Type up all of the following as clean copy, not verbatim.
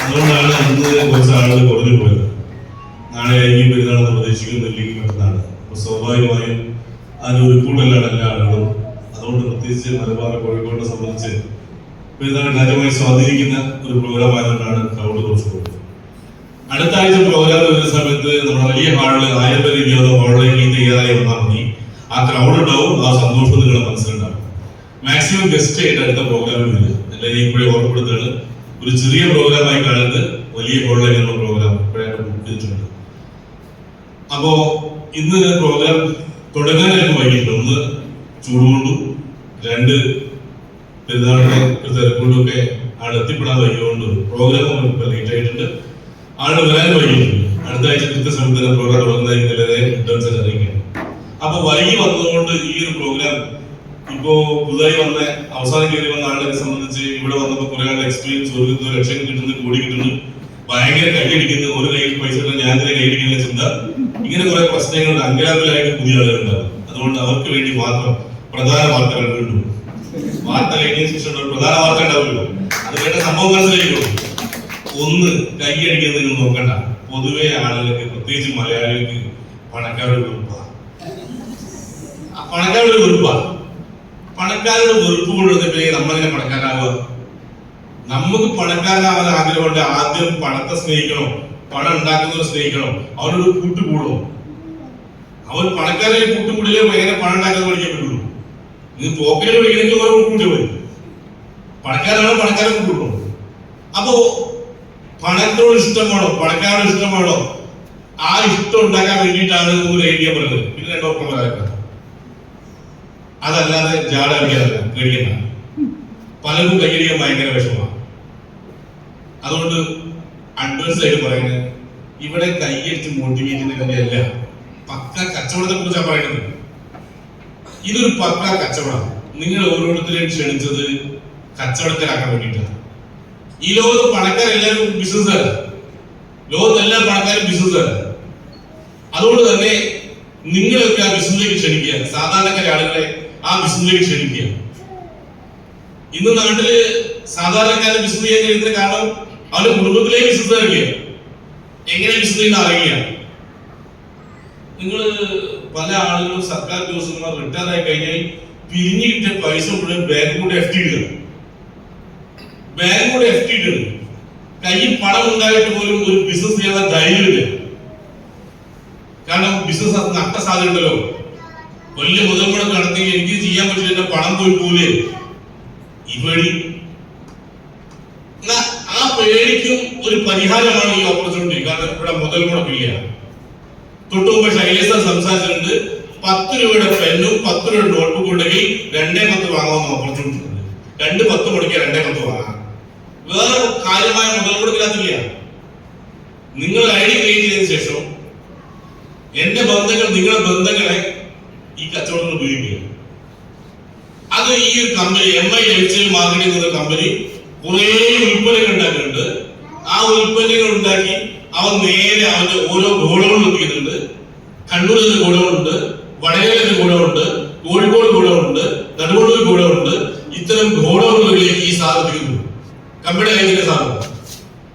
അതുകൊണ്ടാണ് ഇന്ന് കുറച്ച് ആളുകൾ കുറഞ്ഞു പോയത്. നാളെ ആയിരിക്കും പെരുന്നാളെന്ന് പ്രതീക്ഷിക്കുന്നില്ലെങ്കിൽ മറ്റന്നാണ്. അപ്പൊ സ്വാഭാവികമായും അതിനൊരു കൂടുതലാണ് എല്ലാ ആളുകളും. അതുകൊണ്ട് പ്രത്യേകിച്ച് മലബാർ കോഴിക്കോടിനെ സംബന്ധിച്ച് പെരുന്നാൾ കാര്യമായി സ്വാധീനിക്കുന്ന ഒരു പ്രോഗ്രാം ആയതുകൊണ്ടാണ് ക്രൗഡ് കുറച്ച് പോകുന്നത്. അടുത്ത ആഴ്ച പ്രോഗ്രാം വരുന്ന സമയത്ത് നമ്മുടെ വലിയ ഹാളിൽ 1000 പേര് ഇല്ലാതെ ഹാളിലേക്ക് തയ്യാറായി വന്നാൽ മതി. ആ ക്രൗഡ് ഉണ്ടാവും, ആ സന്തോഷം നിങ്ങളുടെ മനസ്സിലുണ്ടാവും. മാക്സിമം ഗസ്റ്റ് ആയിട്ട് അടുത്ത പ്രോഗ്രാമിൽ വരിക. അല്ലെങ്കിൽ ഇപ്പോഴേ ഓർമ്മപ്പെടുത്തുകയാണ്, ഒരു ചെറിയ പ്രോഗ്രാമായി കാണുന്നത് വലിയ ഹോളിലേക്കുള്ള പ്രോഗ്രാം ഇപ്പോഴാണ് ബുക്ക് ചെയ്തിട്ടുണ്ട്. അപ്പോ ഇന്ന് പ്രോഗ്രാം തുടങ്ങാനായിട്ട് വൈകിട്ടുണ്ട്. ഒന്ന് ചൂടുകൊണ്ടും, 2 പെരുന്നാളിന്റെ തിരക്കൊണ്ടൊക്കെ ആൾ എത്തിപ്പെടാൻ വൈകിയോണ്ട് പ്രോഗ്രാം ലേറ്റ് ആയിട്ടുണ്ട്. ആള് വരാൻ വൈകിട്ടുണ്ട്. അടുത്ത ആഴ്ച കൃത്യസമയത്ത് തന്നെ പ്രോഗ്രാം തുടങ്ങുന്നതായിരിക്കും അറിയിക്കുകയാണ്. അപ്പൊ വൈകി വന്നതുകൊണ്ട് ഈ ഒരു പ്രോഗ്രാം ഇപ്പോ പുതുതായി വന്ന അവസാനം കയറി വന്ന ആളുകളെ സംബന്ധിച്ച് ഇവിടെ വന്നപ്പോൾ കുറെ ആളുടെ എക്സ്പീരിയൻസ്, ഒരു ലക്ഷം കിട്ടുന്നു, കോടി കിട്ടുന്നു, ഭയങ്കര കൈയടിക്കുന്നു, ഒരു കയ്യിൽ പൈസ ഞാൻ തന്നെ കൈയടിക്കുന്ന ചിന്ത, ഇങ്ങനെ കുറെ പ്രശ്നങ്ങളുടെ അങ്കലാപ്പിലായിട്ട് പുതിയ ആളുകളുണ്ടാവും. അതുകൊണ്ട് അവർക്ക് വേണ്ടി മാത്രം പ്രധാന വാർത്തകൾ വീണ്ടും വാർത്ത കഴിഞ്ഞ ശേഷം പ്രധാന വാർത്ത ഉണ്ടാവുമല്ലോ, അത് കേട്ട സംഭവം മനസ്സിലായിക്കോളൂ. ഒന്ന്, കൈയടിക്കുന്നത് നിങ്ങൾ നോക്കണ്ട. പൊതുവെ ആളുകൾക്ക്, പ്രത്യേകിച്ച് മലയാളികൾക്ക് പണക്കാരുടെ വെറുപ്പാണ്. പണക്കാരുടെ വെറുപ്പ് കൊണ്ടുവന്നിട്ട് നമ്മളിങ്ങനെ പണക്കാരാവുക. നമുക്ക് പണക്കാരനാവാൻ ആഗ്രഹമുണ്ട്. ആദ്യം പണത്തെ സ്നേഹിക്കണം, പണം ഉണ്ടാക്കുന്നവരെ സ്നേഹിക്കണം, അവനൊരു കൂട്ടുകൂടണം. അവൻ പണക്കാരെ കൂട്ടുകൂടിയേ എങ്ങനെ പണം ഉണ്ടാക്കാൻ പഠിക്കാൻ പറ്റുള്ളൂ. ഇത് പോക്കറ്റ് പഠിക്കണമെങ്കിൽ ഓരോ കൂട്ടി പോയി. പണക്കാരാണോ പണക്കാരെ കൂട്ടുകൂടണം. അപ്പോ പണത്തോട് ഇഷ്ടമാണോ, പണക്കാരോട് ഇഷ്ടമാണോ, ആ ഇഷ്ടം ഉണ്ടാക്കാൻ വേണ്ടിയിട്ടാണ് ഒരു ഐഡിയ പറയുന്നത്. പിന്നെ 2 ഓപ്ഷൻ. അതല്ലാതെ ജാടറിയാതല്ല, പേടിക്കണ്ട. പലർക്കും കൈയടിക്കാൻ ഭയങ്കര വിഷമമാണ്. അതുകൊണ്ട് അഡ്വാൻസ് ആയിട്ട് പറയുന്നത്, ഇവിടെ കൈയടിച്ച് മോട്ടിവേറ്റിന്റെ കാര്യമല്ല, പക്ക കച്ചവടത്തെ കുറിച്ചാണ് പറയുന്നത്. ഇതൊരു പക്ക കച്ചവടമാണ്. നിങ്ങൾ ഓരോരുത്തരെയും ക്ഷണിച്ചത് കച്ചവടത്തിലാക്കാൻ വേണ്ടിയിട്ടാണ്. ഈ ലോകത്ത് പണക്കാരെല്ലാവരും ബിസിനസ്സുകാരാണ്. ലോകത്തെല്ലാ പണക്കാരും ബിസിനസ്സുകാരാണ്. അതുകൊണ്ട് തന്നെ നിങ്ങളൊക്കെ ആ ബിസിനസ്സിലേക്ക് ക്ഷണിക്കുക. സാധാരണക്കാരെ ആളുകളെ ആ ബിസിനസ്സിലേക്ക് ക്ഷണിക്കുക. ഇന്ന് നാട്ടില് സാധാരണക്കാരെ ബിസിനസ് ചെയ്യാൻ കഴിയുന്ന കാരണം അവരുടെ കുടുംബത്തിലേക്ക് ബിസിനസ് ഇറങ്ങിയ എങ്ങനെ ബിസിനസ് ചെയ്യുന്ന അറിയുക. നിങ്ങൾ പല ആളുകളും സർക്കാർ ഉദ്യോഗസ്ഥന്മാർ റിട്ടയർ ആയി കഴിഞ്ഞാൽ പിരിഞ്ഞു കിട്ടിയ പൈസ മുഴുവൻ ബാങ്ക് കൂടെ FD ഇടുക. കയ്യിൽ പണം ഉണ്ടായിട്ട് പോലും ഒരു ബിസിനസ് ചെയ്യാൻ ധൈര്യമില്ല. കാരണം ബിസിനസ് നഷ്ട സാധ്യത ഉണ്ടല്ലോ. വലിയ മുതൽ മുടക്ക് നടത്തി എനിക്ക് ചെയ്യാൻ പറ്റില്ല, എന്റെ പണം പോയി പോലെ ഈ പേടി. ആ പേടിക്കും ഒരു പരിഹാരമാണ് ഈ ഓപ്പർച്യൂണിറ്റി. കാരണം ഇവിടെ മുതൽ മുടക്കില്ല. തൊട്ടു മുമ്പ് ശൈലേഷ് സംസാരിച്ചിട്ടുണ്ട്, 10 രൂപയുടെ പെന്നും 10 രൂപയുടെ നോട്ട്ബുക്ക് ഉണ്ടെങ്കിൽ 2.10 വാങ്ങാവുന്ന ഓപ്പർച്യൂണിറ്റി ഉണ്ട്. 2.10 മുടക്കിയാൽ 2.10 വാങ്ങാം. വേറെ കാര്യമായ മുതൽ മുടക്കില്ലാത്തില്ല. നിങ്ങൾ ഐഡി ക്രിയേറ്റ് ചെയ്തതിനു ശേഷം എന്റെ ബന്ധങ്ങൾ, നിങ്ങളുടെ ബന്ധങ്ങളെ ഈ കച്ചവടത്തിന് ഉപയോഗിക്കുക. അത് ഈ ഒരു കമ്പനി MI ലൈഫ്സ്റ്റൈൽ മാർക്കറ്റിംഗ് എന്ന കമ്പനി കുറെ ഉൽപ്പന്നങ്ങൾ ഉണ്ടാക്കിയിട്ടുണ്ട്. ആ ഉൽപ്പന്നങ്ങൾ ഉണ്ടാക്കി അവൻ നേരെ അവന്റെ ഓരോ ഗോഡൌണിൽ എത്തിക്കുന്നുണ്ട്. കണ്ണൂരിൽ ഗോഡൌണുണ്ട്, വടകരയിൽ ഗോഡൌണുണ്ട്, കോഴിക്കോട് ഗോഡൌണുണ്ട്, നെടുങ്കോട് ഗോഡൌണുണ്ട്. ഇത്തരം ഗോഡൌണുകളിലേക്ക് ഈ സാധനം എത്തിക്കുന്നു. കമ്പനിയുടെ കയ്യിലെ സാധനം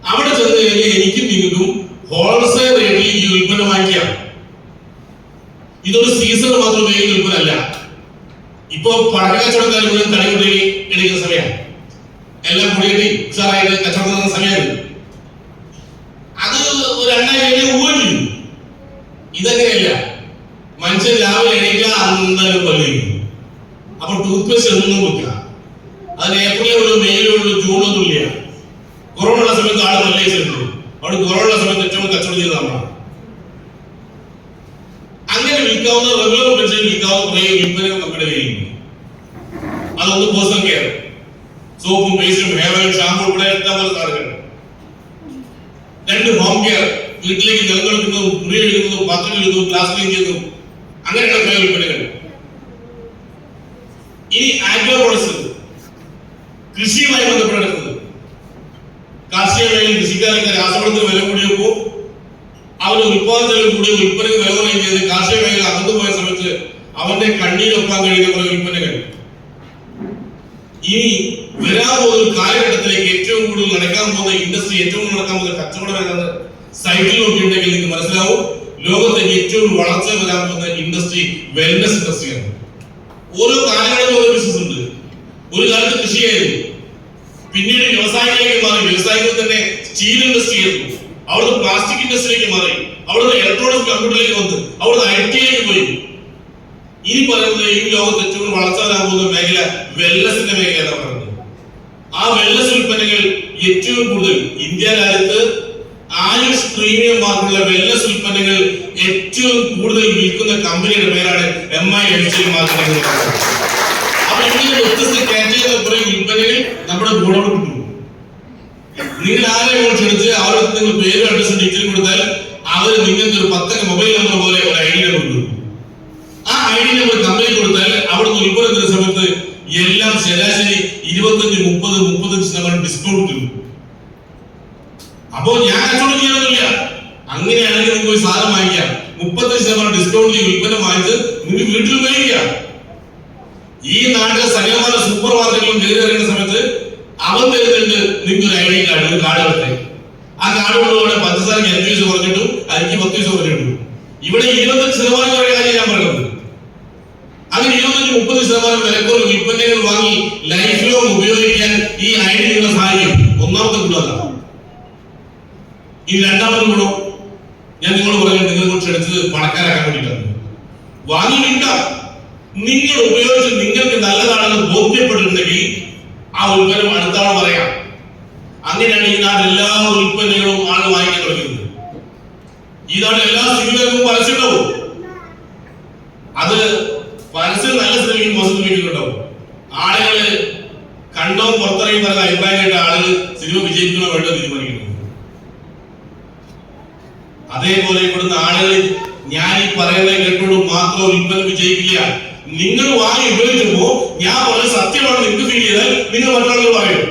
അവിടെ ചെന്ന് കഴിഞ്ഞാൽ എനിക്കും നിങ്ങൾക്കും ഹോൾസെയിൽ റേറ്റിൽ ഈ ഉൽപ്പന്നം വാങ്ങിക്കാം. ഇതൊരു സീസൺ മാത്രം ഉപയോഗിക്കുന്ന ഉൽപ്പന്നമല്ല. ഇപ്പൊ പഴയ കച്ചവടക്കാർ മുഴുവൻ തടികൊട്ടി എടുക്കുന്ന സമയമാണ്. എല്ലാം പൊടികെട്ടി ഉഷാറായിട്ട് കച്ചവടം നടന്ന സമയമാണ്. അത് ഒരു 2000 ഊഹിക്കും. ഇതങ്ങനെയല്ല. മനുഷ്യൻ രാവിലെ എണീക്കുക, അന്നേരം കൊല്ലിക്കും. അപ്പൊ ടൂത്ത് പേസ്റ്റ് ഒന്നും വെക്കുക. അതിന് ഏപ്രിലുള്ള, മെയിലുള്ള, ജൂണൊന്നും ഇല്ല. കൊറോണ ഉള്ള സമയത്ത് ആള് കൊല്ലിച്ചിട്ടുണ്ട്. അവിടെ കൊറോണ ഉള്ള സമയത്ത് ഏറ്റവും കച്ചവടം ചെയ്ത് നമ്മളാണ്. അങ്ങനെ വിൽക്കാവുന്ന റെഗുലർ ബഡ്ജറ്റ് വിൽക്കാവുന്ന കുറെ ഉൽപ്പന്നങ്ങൾ നമ്മുടെ കയ്യിലുണ്ട്. അതൊന്ന് പേഴ്സണൽ കെയർ, സോപ്പും പേസ്റ്റും ഹെയർ ഓയിൽ, ഷാമ്പൂ, ഇവിടെ എത്താൻ പോലെ സാധനങ്ങൾ. 2 ഹോം കെയർ, വീട്ടിലേക്ക് ജലങ്ങൾ എടുക്കുന്നതും, മുറി എടുക്കുന്നതും, പാത്രം എടുക്കുന്നതും, ഗ്ലാസ് ക്ലീൻ ചെയ്യുന്നതും, അങ്ങനെയുള്ള കുറെ ഉൽപ്പന്നങ്ങൾ. ഇനി ആഗ്രോ പ്രോഡക്ട്സ്, കൃഷിയുമായി ബന്ധപ്പെടുന്നത്. കാർഷിക മേഖലയിൽ കൃഷിക്കാർക്ക് രാസവളത്തിന് വില കൂടിയപ്പോൾ അവന്റെ ഉത്പാദനത്തിൽ കൂടി ഉൽപ്പന്നങ്ങൾ വില കുറയുകയും ചെയ്ത് കാർഷിക മേഖല അകന്നു പോയ സമയത്ത് അവന്റെ കണ്ണീരൊപ്പാൻ കഴിയുന്ന കുറെ ഉൽപ്പന്നങ്ങൾ. ഇനി വരാൻ പോകുന്ന കാലഘട്ടത്തിലേക്ക് ഏറ്റവും കൂടുതൽ നടക്കാൻ പോകുന്ന ഇൻഡസ്ട്രി, ഏറ്റവും നടക്കാൻ പോകുന്ന കച്ചവടം ഏതാണ് സൈറ്റിൽ നോക്കിയിട്ടുണ്ടെങ്കിൽ നിങ്ങൾക്ക് മനസ്സിലാവും. ലോകത്തെ ഏറ്റവും വളർച്ച വരാൻ പോകുന്ന ഇൻഡസ്ട്രി വെൽനസ് ഇൻഡസ്ട്രിയാണ്. ഓരോ കാലങ്ങളിലും ഓരോ ബിസിനസ് ഉണ്ട്. ഒരു കാലത്ത് കൃഷിയായിരുന്നു, പിന്നീട് വ്യവസായത്തിലേക്ക് മാറി. വ്യവസായത്തിൽ തന്നെ സ്റ്റീൽ ഇൻഡസ്ട്രി ആയിരുന്നു, അവിടുന്ന് പ്ലാസ്റ്റിക് ഇൻഡസ്ട്രിയിലേക്ക് മാറി, അവിടുന്ന് ഇലക്ട്രോണിക്സ് കമ്പ്യൂട്ടറിലേക്ക് വന്ന്, അവിടുന്ന് IT-യിലേക്ക് പോയി. ഇനി പറയുന്നത് ഈ ലോകത്ത് ഏറ്റവും വളർച്ച വരാൻ പോകുന്ന മേഖല വെൽനസിന്റെ മേഖല പറയുന്നത്. ആ വെൽനസ് ഉൽപ്പന്നങ്ങൾ ഏറ്റവും കൂടുതൽ ഇന്ത്യ രാജ്യത്ത് ആയുഷ് പ്രീമിയം മാർക്കുള്ള വെൽനസ് ഉൽപ്പന്നങ്ങൾ ഏറ്റവും കൂടുതൽ വിൽക്കുന്ന കമ്പനിയുടെ പേരാണ് MI ലൈഫ്സ്റ്റൈൽ മാർക്കറ്റ്. അപ്പൊ ഇങ്ങനെ വ്യത്യസ്ത കാറ്റഗറിയിലെ കുറെ ഉൽപ്പന്നങ്ങൾ നമ്മുടെ ഗുണങ്ങൾ കിട്ടും. നിങ്ങൾ ആരെ ക്ഷണിച്ച് അവർക്ക് നിങ്ങൾ പേര് അഡ്രസ് ഡീറ്റെയിൽ കൊടുത്താൽ അവർ നിങ്ങൾക്ക് ഒരു 10 മൊബൈൽ നമ്പർ പോലെ ഒരു ID നമ്പർ കൊടുക്കും. ആ ID നമ്പർ കമ്പനി കൊടുത്താൽ അവിടുന്ന് ഉൽപ്പന്നത്തിന്റെ സമയത്ത് എല്ലാം ശരാശരി 25-30-35% ഡിസ്കൗണ്ട് കിട്ടും. അപ്പോ ഞാൻ കച്ചവടം ചെയ്യാനൊന്നുമില്ല. അങ്ങനെയാണെങ്കിൽ നിങ്ങൾക്ക് ഒരു സാധനം വാങ്ങിക്കാം, 35% ഡിസ്കൗണ്ട് ഉൽപ്പന്നം വാങ്ങിച്ച് നിങ്ങൾക്ക് വീട്ടിൽ ഉപയോഗിക്കാം. ഈ നാട്ടിലെ സകലമായ സൂപ്പർ മാർക്കറ്റിലും കയറി ഇറങ്ങുന്ന സമയത്ത് അവൻ തരുന്നുണ്ട് നിങ്ങൾക്ക് ഒരു ID കാർഡ്, ഒരു കാർഡ് എടുത്തേ. ആ കാർഡ് കൊണ്ടുപോലെ പഞ്ചസാരക്ക് 5 പൈസ കുറഞ്ഞിട്ടു, അരിക്ക് 10 പൈസ കുറഞ്ഞിട്ടു. ഇവിടെ 25% വരെ കാര്യം ഞാൻ പറയുന്നത്. അങ്ങനെ 25-30% വിലക്കുറവ് ഉൽപ്പന്നങ്ങൾ വാങ്ങി ലൈഫ് ലോങ് ഉപയോഗിക്കാൻ ഈ ID നിങ്ങളെ സഹായിക്കും. ഒന്നാമത്തെ ഗുണം. ഈ രണ്ടാമത്തെ ഗുണം ഞാൻ നിങ്ങളോട് പറഞ്ഞു, നിങ്ങളെ കുറിച്ച് എടുത്തത് പണക്കാരാക്കാൻ വേണ്ടിയിട്ടാണ്. വാങ്ങി വിൽക്കാം. നിങ്ങൾ ഉപയോഗിച്ച് നിങ്ങൾക്ക് നല്ലതാണെന്ന് ബോധ്യപ്പെട്ടിട്ടുണ്ടെങ്കിൽ ആ ഉൽപ്പന്നം അടുത്താണ് പറയാം. അങ്ങനെയാണ് ഈ നാട്ടിൽ എല്ലാ ഉൽപ്പന്നങ്ങളും ആൾ വാങ്ങിക്കാൻ തുടങ്ങുന്നത്. ഈ നാട്ടിൽ എല്ലാ സിനിമകൾക്കും പരസ്യം ഉണ്ടാവും. അത് പരസ്യം നല്ല സിനിമയ്ക്കും മോശം സിനിമയ്ക്കും ഉണ്ടാവും. ആളുകള് കണ്ടോ പുറത്തിറങ്ങി പറയുന്ന അഭിപ്രായം കേട്ട ആളുകൾ സിനിമ വിജയിക്കണോ വേണ്ടോ തീരുമാനിക്കുന്നു. അതേപോലെ ഇവിടുന്ന് ആളുകൾ ഞാൻ ഈ പറയുന്നത് കേട്ടോട് മാത്രം ഉൽപ്പന്നം വിജയിക്കില്ല. നിങ്ങൾ വാങ്ങി ഉപയോഗിക്കുമ്പോ ഞാൻ പറഞ്ഞ സത്യമാണ് നിങ്ങൾക്ക് ഫീൽ ചെയ്താൽ നിങ്ങൾ മറ്റുള്ളവർ പറയും.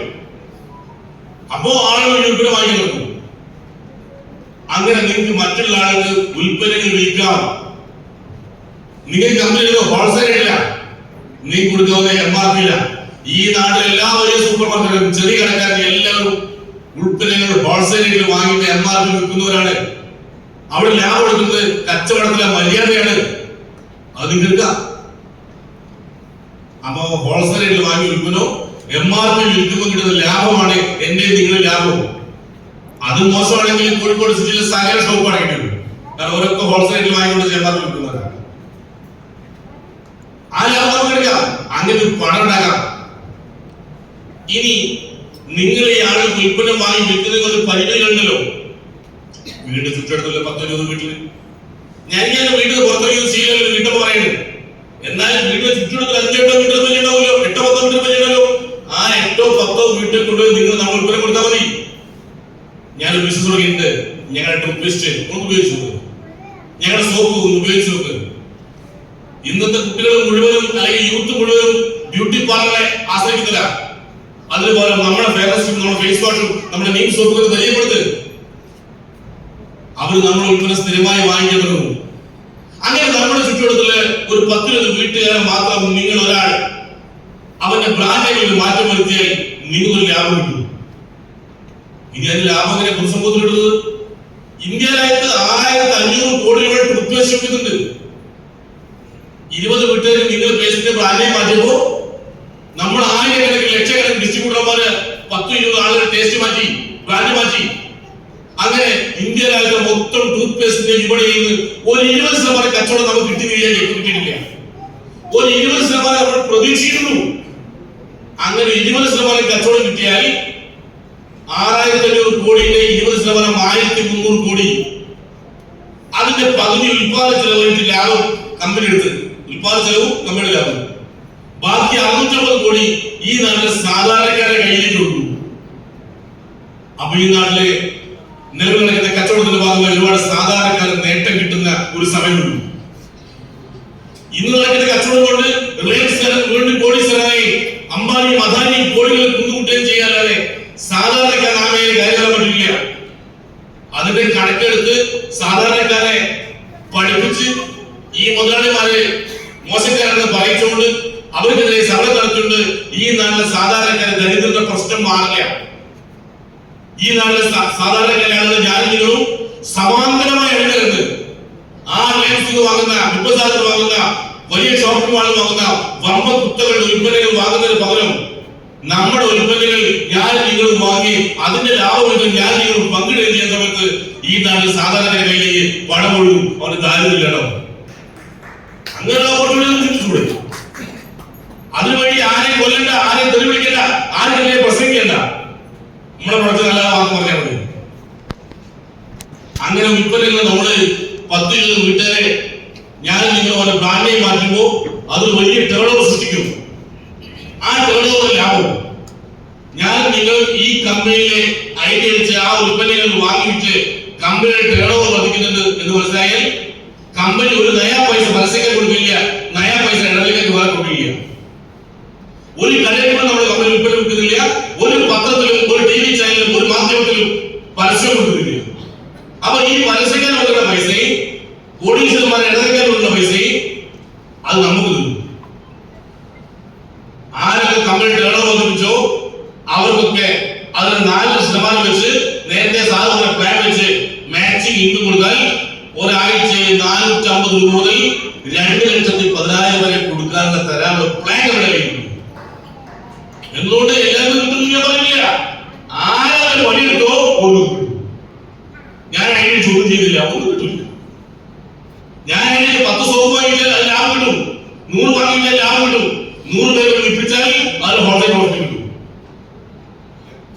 അപ്പോ ആളുകൾ ഉൽപ്പന്നം വാങ്ങി നോക്കും. അങ്ങനെ നിങ്ങൾക്ക് മറ്റുള്ള ആളുകൾ ഉൽപ്പന്നങ്ങൾ വിൽക്കാം. നിങ്ങൾ കമ്പനിയിലോ ഹോൾസെയിൽ ഇല്ല, നിങ്ങൾക്ക് കൊടുക്കാവുന്ന MRP ഇല്ല. ഈ നാട്ടിൽ എല്ലാ വലിയ സൂപ്പർ മാർക്കറ്റും ചെറിയ കടക്കാരും എല്ലാവരും ഉൽപ്പന്നങ്ങൾ ഹോൾസെയിൽ വാങ്ങിയിട്ട് MRP വിൽക്കുന്നവരാണ്. അവിടെ ലാഭം എടുക്കുന്നത് കച്ചവടത്തിലെ മര്യാദയാണ്. അത് നിങ്ങൾക്ക് അപ്പൊ ഹോൾസെയിൽ വാങ്ങി വിൽക്കുന്നോ MRP വിൽക്കുമ്പോൾ കിട്ടുന്ന ലാഭമാണ് എന്റെ നിങ്ങളുടെ ലാഭം. അത് മോശമാണെങ്കിൽ കോഴിക്കോട് സിറ്റിയിലെ സകല ഷോപ്പ് അടങ്ങിയിട്ടുണ്ട്. കാരണം ഓരോക്കെ ഹോൾസെയിൽ വാങ്ങിക്കൊണ്ട് MRP വിൽക്കുന്നവരാണ്. ആ ലാഭം എടുക്കാം, അങ്ങനെ പണം ഉണ്ടാക്കാം. ഇനി നിങ്ങൾ ഈ ആളുകൾ ഉൽപ്പന്നം വാങ്ങി വിൽക്കുന്ന ഒരു പരിമിതികളുണ്ടല്ലോ. വീട് ചുറ്റെടുത്തുള്ള 10-20 വീട്ടില് ഞാൻ വീട്ടിൽ പുറത്തേക്ക് ശീലം വീട്ടപ്പോ പറയുന്നത്. എന്നാൽ വീട്ടിലെ ചുറ്റെടുത്ത് 5-8 മീറ്റർ ഉണ്ടാവുമല്ലോ, 8-10 മീറ്റർ ഉണ്ടല്ലോ. ആ 8-10 വീട്ടിൽ കൊണ്ടുപോയി നിങ്ങൾ നമ്മൾ ഉൽപ്പന്നം കൊടുത്താൽ മതി. ഞാനൊരു ബിസിനസ് തുടങ്ങിയിട്ടുണ്ട്. ഞങ്ങളുടെ ടൂത്ത് പേസ്റ്റ് ഒന്ന് ഉപയോഗിച്ച് നോക്ക്, ഞങ്ങളുടെ സോപ്പ് ഒന്ന് ഉപയോഗിച്ച് നോക്ക്. ഇന്നത്തെ കുട്ടികൾ മുഴുവനും അല്ലെങ്കിൽ യൂത്ത് മുഴുവനും ബ്യൂട്ടി പാർലറെ ആശ്രയിക്കുന്നില്ല. അതുപോലെ നമ്മുടെ ഫേസ് നമ്മുടെ ഫേസ് വാഷും നമ്മുടെ നീം സോപ്പുകൾ പരിചയപ്പെടുത്ത്. അവർ നമ്മുടെ ഉൽപ്പന്നം സ്ഥിരമായി വാങ്ങിക്കാൻ തുടങ്ങും. അങ്ങനെ നമ്മുടെ ചുറ്റുവട്ടത്തില് ഒരു 10-20 വീട്ടുകാരെ മാത്രം നിങ്ങൾ ഒരാൾ അവന്റെ ബ്രാൻഡിൽ മാറ്റം വരുത്തിയാൽ നിങ്ങൾക്കൊരു ലാഭം കിട്ടും. ഇനി അതിന് ലാഭം എങ്ങനെ പൊതുസമൂഹത്തിൽ കിട്ടുന്നത്? ഇന്ത്യ രാജ്യത്ത് 1500 കോടി രൂപ ഉദ്ദേശിക്കുന്നുണ്ട്. 20 വീട്ടുകാർ നിങ്ങൾ പേസ്റ്റിന്റെ ബ്രാൻഡിൽ മാറ്റിയപ്പോ നമ്മൾ 1000-കണക്കിന് ലക്ഷക്കണക്കിന് ഡിസ്ട്രിബ്യൂട്ടർമാര് 10-20 ആളുകൾ ടേസ്റ്റ് മാറ്റി, ബ്രാൻഡ് മാറ്റി. അങ്ങനെ ഇന്ത്യ രാജ്യത്തെ മൊത്തം ടൂത്ത് പേസ്റ്റിന്റെ വിപണിയിൽ നിന്ന് ഒരു 20% കച്ചവടം നമുക്ക് കിട്ടിയില്ല. ഒരു 20% നമ്മൾ പ്രതീക്ഷിക്കുന്നു. അങ്ങനെ 20% കച്ചവടം കിട്ടിയാൽ 6500 കോടിയുടെ 20% 1300 കോടി. അതിന്റെ പകുതി ഉൽപാദന ചെലവായിട്ട് ലാഭം കമ്പനി എടുത്ത്, ഉൽപാദന ചെലവും കമ്പനിയുടെ ലാഭം. ബാക്കി 650 കോടി ഈ നാട്ടിലെ സാധാരണക്കാരുടെ കയ്യിലേക്ക് കൊടുക്കും. അപ്പൊ ഈ നാട്ടിലെ നിലവിൽ നടക്കുന്ന കച്ചവടത്തിന്റെ ഭാഗമായി ഒരുപാട് സാധാരണക്കാർ നേട്ടം കിട്ടുന്ന ഒരു സമയമുണ്ട്. ഇന്ന് നടക്കുന്ന കച്ചവടം കൊണ്ട് റിലയൻസ് കോടീശ്വരനായി അംബാനിയും അദാനിയും കോടികൾ കുന്നുകൂട്ടുകയും ചെയ്യാതെ സാധാരണക്കാരൻ ആ മേഖല കയറാൻ പറ്റില്ല. അതിന്റെ കണക്കെടുത്ത് സാധാരണക്കാരെ പഠിപ്പിച്ച് ഈ മുതലാളിമാരെ മോശക്കാരെന്ന് പറയിച്ചുകൊണ്ട് അവർക്കെതിരെ സമരം നടത്തിക്കൊണ്ട് ഈ നാട്ടിലെ സാധാരണക്കാരെ ദരിദ്രരുടെ പ്രശ്നം മാറില്ല. ഈ നാട്ടിലെ സാധാരണക്കാരാണ് ഞാനും നിങ്ങളും സമാന്തരമായ ഇടങ്ങളുണ്ട്. ആ റിലയൻസിൽ വാങ്ങുന്ന, ബിഗ് വാങ്ങുന്ന, വലിയ ഷോപ്പിംഗ് മാളിൽ വാങ്ങുന്ന വമ്പ കുത്തകളുടെ ഉൽപ്പന്നങ്ങൾ വാങ്ങുന്നതിന് പകരം നമ്മുടെ ഉൽപ്പന്നങ്ങൾ ഞാൻ നിങ്ങളും വാങ്ങി അതിന്റെ ലാഭം ഞാൻ നിങ്ങളും പങ്കിടുകയും ചെയ്യുന്ന സമയത്ത് ഈ നാട്ടിൽ സാധാരണക്കാരുടെ കയ്യിലേക്ക് പണം ഒഴുകും. അവന് താല്പര്യമില്ലല്ലോ. അങ്ങനെയുള്ള ഓപ്പർച്യൂണിറ്റി. അതിനുവേണ്ടി ആരെയും കൊല്ലണ്ട, ആരെയും തെളിവിളിക്കണ്ട, ആരെയും പ്രസംഗിക്കണ്ട. നമ്മളെ പ്രവർത്തനം നല്ല വാക്ക് പറഞ്ഞാൽ മതി. അങ്ങനെ ഉൽപ്പന്നങ്ങൾ നമ്മള് 10-20 വീട്ടുകാരെ ഞാൻ നിങ്ങൾ പോലെ ബ്രാൻഡായി മാറ്റുമ്പോൾ അത് വലിയ ടേൺ ഓവർ സൃഷ്ടിക്കും. ആ ടേൺ ഓവർ ലാഭം ഞാൻ നിങ്ങൾ ഈ കമ്പനിയിലെ ഐഡിയ വെച്ച് ആ ഉൽപ്പന്നങ്ങൾ വാങ്ങിയിട്ട് കമ്പനിയുടെ ടേൺ ഓവർ വർദ്ധിക്കുന്നുണ്ട് എന്ന് മനസ്സിലായാൽ കമ്പനി ഒരു നയാ പൈസ പരസ്യങ്ങൾ കൊടുക്കില്ല, നയാ പൈസ ഇടവിലേക്ക് വേറെ കൊടുക്കില്ല. ഒരു കടയിൽ നമ്മൾ കമ്പനി ഉൽപ്പന്നം വിൽക്കുന്നില്ല, ഒരു പത്രത്തിലും ഒരു TV ചാനലിലും ഒരു മാധ്യമത്തിലും പരസ്യം കൊടുക്കുന്നില്ല. അപ്പൊ ഈ പരസ്യക്കാർ കൊടുക്കുന്ന പൈസയും കോടീശ്വരന്മാരെ ഇടവയ്ക്കാനുള്ള പൈസയും അത് നമുക്ക് തരും. ആരൊക്കെ കമ്പനി ടേൺ ഓവർ വർദ്ധിപ്പിച്ചോ അവർക്കൊക്കെ അതിന് 4% വെച്ച് നേരത്തെ സാധാരണ പ്ലാൻ വെച്ച് മാച്ചിങ് ഇൻകം കൊടുത്താൽ ഒരാഴ്ചയിൽ 450 രൂപ മുതൽ 2,10,000 വരെ കൊടുക്കാനുള്ള തരാനുള്ള പ്ലാൻ അവിടെ കഴിക്കും. എന്തുകൊണ്ട് എല്ലാവരും കിട്ടുന്നില്ല പറഞ്ഞില്ല. ആരും പണിയെടുത്തോ ഒന്നും കിട്ടും. ഞാൻ അതിനെ ചോദ്യം ചെയ്തില്ല, ഒന്നും കിട്ടില്ല. ഞാൻ അതിന് 10 സോപ്പ് വാങ്ങിച്ചാൽ അത് ലാഭം കിട്ടും, 100 വാങ്ങിച്ചാൽ ലാഭം കിട്ടും, 100 പേര് വിൽപ്പിച്ചാൽ അത് ഹോട്ടൽ പ്രോഫിറ്റ് കിട്ടും.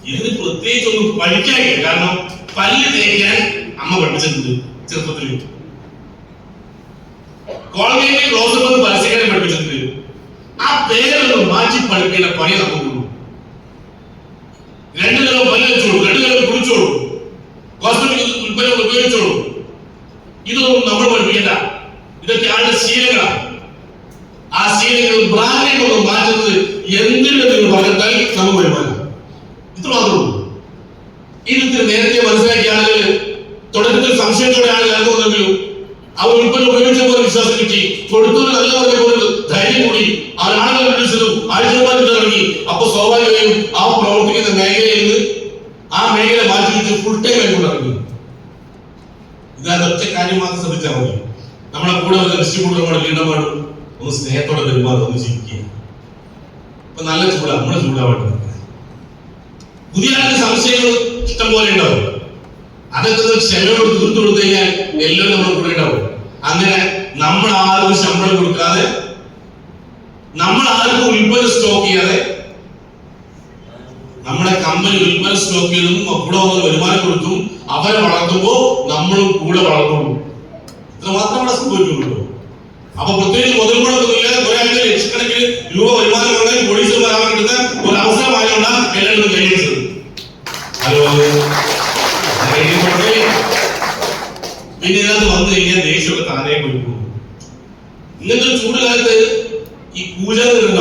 ഇതിന് പ്രത്യേകിച്ച് ഒന്നും പഠിക്കാനില്ല. കാരണം പല്ല് തേക്കാൻ അമ്മ പഠിപ്പിച്ചിട്ടുണ്ട് ചെറുപ്പത്തിൽ. കോളേജിൽ ക്ലോസപ്പ് പരസ്യക്കാരെ പഠിപ്പിച്ചിട്ടുണ്ട്. ആ പേരൊന്നും മാറ്റി പഠിപ്പിക്കുന്ന പണി നമുക്കുള്ളൂ. 2 കിലോ പല്ല് വെച്ചോളൂ, 2 കിലോ കുടിച്ചോളൂ, കോസ്മെറ്റിക് ഉൽപ്പന്നങ്ങൾ ഉപയോഗിച്ചോളൂ. ഇതൊന്നും നമ്മൾ പഠിപ്പിക്കണ്ട. ഇതൊക്കെ ആളുടെ ശീലങ്ങളാണ്. ആ ശീലങ്ങൾ ബ്രാൻഡിനൊന്നും മാറ്റുന്നത് എന്തിനു നിങ്ങൾ പറഞ്ഞാൽ നമുക്ക് വരുമാനം. ഇത്ര മാത്രമേ ഉള്ളൂ. ഇത് നേരത്തെ മനസ്സിലാക്കിയ ആളുകൾ തുടക്കത്തിൽ സംശയത്തോടെ ആളുകൾ ഇറങ്ങുന്നെങ്കിലും അവർ ഉൽപ്പന്നം ഉപയോഗിച്ചപ്പോൾ വിശ്വാസം കിട്ടി, കൊടുത്തൊരു നല്ല പറഞ്ഞ ധൈര്യം കൂടി ആ ആളുകൾ വിളിച്ചതും ആഴ്ചമാറ്റി ഇറങ്ങി. അപ്പൊ സ്വാഭാവികമായും ആ പ്രവർത്തിക്കുന്ന മേഖലയിൽ നിന്ന് ആ മേഖല മാറ്റി വെച്ച് ഫുൾ ടൈം ആയിക്കൊണ്ട് ഇറങ്ങി. ഇതാണ് ഒറ്റ കാര്യം മാത്രം ശ്രദ്ധിച്ചാൽ മതി. നമ്മളെ കൂടെ വല്ല ഡിസ്ട്രിബ്യൂട്ടർമാരും ലീഡർമാരും ഒന്ന് സ്നേഹത്തോടെ പെരുമാറും, ഒന്ന് ചിരിക്കുക. ഇപ്പൊ നല്ല ചൂടാ, നമ്മളെ ചൂടാവേണ്ടത്. പുതിയ ആളുടെ സംശയങ്ങൾ ഇഷ്ടം പോലെ ഉണ്ടാവും. അതൊക്കെ ക്ഷമയോട് തീർത്തു കൊടുത്തു കഴിഞ്ഞാൽ എല്ലാവരും നമ്മുടെ കൂടെ ഉണ്ടാവും. അങ്ങനെ നമ്മൾ ആർക്കും ശമ്പളം കൊടുക്കാതെ, നമ്മൾ ആർക്കും ഉൽപ്പന്നം സ്റ്റോക്ക് ചെയ്യാതെ, നമ്മുടെ കമ്പനി ഉൽപ്പന്നം സ്റ്റോക്ക് ചെയ്തും കൂടെ വന്ന് വരുമാനം കൊടുത്തും അവരെ വളർത്തുമ്പോ നമ്മളും കൂടെ വളർന്നുള്ളൂ. ഇത്ര മാത്രം അവിടെ സംഭവിക്കുള്ളൂ. അപ്പൊ പ്രത്യേകിച്ച് മുതൽ മുടക്കൊന്നുമില്ലാതെ കുറെ ആളുകൾ ലക്ഷക്കണക്കിന് രൂപ വരുമാനം ഉണ്ടെങ്കിൽ പോലീസിൽ വരാൻ കിട്ടുന്ന ഒരു അവസരമായതുകൊണ്ടാണ് എല്ലാവരും കൈവരിച്ചത്. ഹലോ, പിന്നെ ഇതിനകത്ത് വന്നു കഴിഞ്ഞാൽ ദേഷ്യമൊക്കെ താനേ കൊടുക്കും. ഇങ്ങനത്തെ ചൂട് കാലത്ത് ഈ കൂജ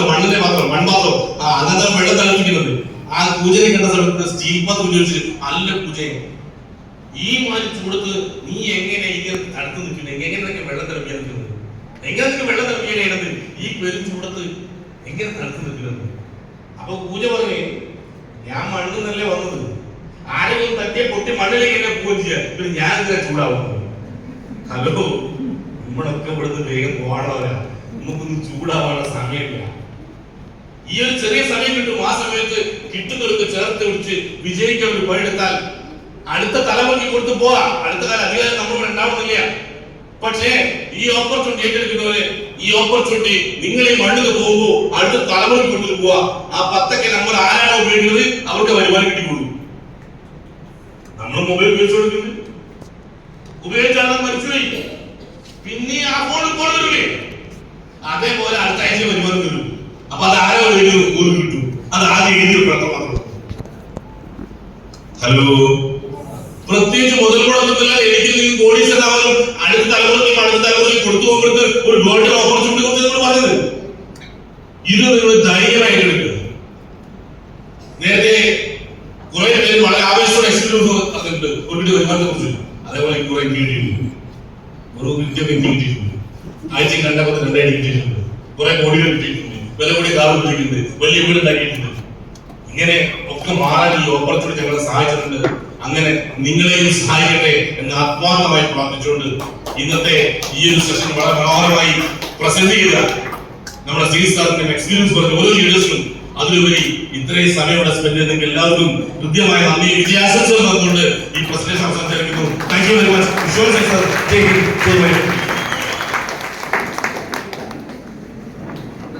മണ്ണിന്റെ പാത്രം, മൺപാത്രം, അന്നത്തെ വെള്ളം തിളപ്പിക്കുന്നത്, ആ കൂജനെ കണ്ട സമയത്ത് സ്റ്റീൽ പാത്രം ഉപയോഗിച്ച് നല്ല പൂജയാണ്. ഈ മാതിരി ചൂടത്ത് നീ എങ്ങനെ ഇങ്ങനെ തടുത്ത് നിൽക്കുന്നത്? എങ്ങനെയൊക്കെ വെള്ളം തിളപ്പിക്കാൻ നിൽക്കുന്നത്? എങ്ങനെയൊക്കെ വെള്ളം തിളപ്പിക്കാനാണത്? ഈ പെരും ചൂടത്ത് എങ്ങനെ തടുത്ത് നിൽക്കുന്നത്? അപ്പൊ പൂജ പറഞ്ഞേ, ഞാൻ മണ്ണിൽ നിന്നല്ലേ വന്നത്, ആരെങ്കിലും തട്ടിയെ പൊട്ടി മണ്ണിലേക്ക് എന്നെ പോവുകയും ചെയ്യാം, പിന്നെ ഞാൻ എന്തിനാ ചൂടാവുന്നത്? ഹലോ, നമ്മളൊക്കെ ഇവിടുന്ന് വേഗം പോകാനുള്ളവരാ. നമുക്കൊന്നും ചൂടാവാനുള്ള സമയമില്ല. ഈ ഒരു ചെറിയ സമയം കിട്ടും. ആ സമയത്ത് കിട്ടുന്നവർക്ക് ചേർത്ത് പിടിച്ച് വിജയിക്കാൻ ഒരു പണിയെടുത്താൽ അടുത്ത തലമുറയ്ക്ക് കൊടുത്ത് പോവാം. അടുത്ത കാലം അധികാരം നമ്മൾ ഉണ്ടാവുന്നില്ല. പക്ഷേ ഈ ഓപ്പർച്യൂണിറ്റി ഏറ്റെടുക്കുന്നവരെ, ഈ ഓപ്പർച്യൂണിറ്റി നിങ്ങൾ ഈ മണ്ണിൽ പോകുമ്പോൾ അടുത്ത തലമുറയ്ക്ക് കൊണ്ടു പോവാ. ആ 10 നമ്പർ ആരാണോ ഉപയോഗിക്കുന്നത് അവർക്ക് വരുമാനം കിട്ടിക്കൊള്ളു. നമ്മൾ മൊബൈൽ ഉപയോഗിച്ചു കൊടുക്കുന്നത്, ഉപയോഗിച്ചാണ് മരിച്ചുപോയി, പിന്നെ ആ ഫോണിൽ കൊടുത്തില്ലേ, അതേപോലെ അടുത്ത ആഴ്ച വരുമാനം തരും. അപ്പൊ അത് ആരോ ഒരു കിട്ടും. അത് ആദ്യം എഴുതി മാത്രം. ഹലോ, പ്രത്യേകിച്ച് മുതൽ മുടക്കത്തില്ല. എനിക്ക് നിങ്ങൾ കോടീശ്വരനാവാനും അടുത്ത തലമുറയ്ക്ക് കൊടുത്തു പോകുമ്പോഴത്തെ ഒരു ഗോൾഡൻ ഓപ്പർച്യൂണിറ്റി കുറിച്ച് നമ്മൾ പറഞ്ഞത്. ഇത് നിങ്ങൾ ധൈര്യമായിട്ട് എടുക്കുക. നേരത്തെ കുറെ പേര് വളരെ ആവേശത്തോടെ എക്സ്പീരിയൻസ് പറഞ്ഞിട്ടുണ്ട് ഒരു വരുമാനത്തെ കുറിച്ച്. അതേപോലെ കുറെ കിട്ടിയിട്ടുണ്ട്, ഒരു കിട്ടിയിട്ടുണ്ട്, ആഴ്ച കണ്ടപ്പോൾ 2000 കിട്ടിയിട്ടുണ്ട്, കുറെ കോടികൾ കിട്ടിയിട്ടുണ്ട്, വില കൂടി കാർ കിട്ടിയിട്ടുണ്ട്, വലിയ വീട് ഉണ്ടാക്കിയിട്ടുണ്ട്. ഇങ്ങനെ ഒക്കെ മാറാൻ ഈ ഓപ്പർച്യൂണിറ്റി ഞങ്ങളെ സഹായിച്ചിട്ടുണ്ട്. അങ്ങനെ നിങ്ങളെയും സഹായിക്കട്ടെ എന്ന് ആത്മാർത്ഥമായി പ്രാർത്ഥിച്ചുകൊണ്ട് ഇന്നത്തെ ഈ ഒരു സെഷൻ വളരെ മനോഹരമായി പ്രസന്റ് ചെയ്ത നമ്മുടെ സീരീസ് സാറിന്റെ എക്സ്പീരിയൻസ് പറഞ്ഞ ഓരോ ലീഡേഴ്സിനും അതിലുപരി ഇത്രയും സമയം ഇവിടെ സ്പെൻഡ് ചെയ്ത നിങ്ങൾക്ക് എല്ലാവർക്കും കൃത്യമായ നന്ദി വിജയാശംസകൾ തന്നുകൊണ്ട് ഈ പ്രസന്റേഷൻ അവസാനിച്ചിരിക്കുന്നു. Thank you very much.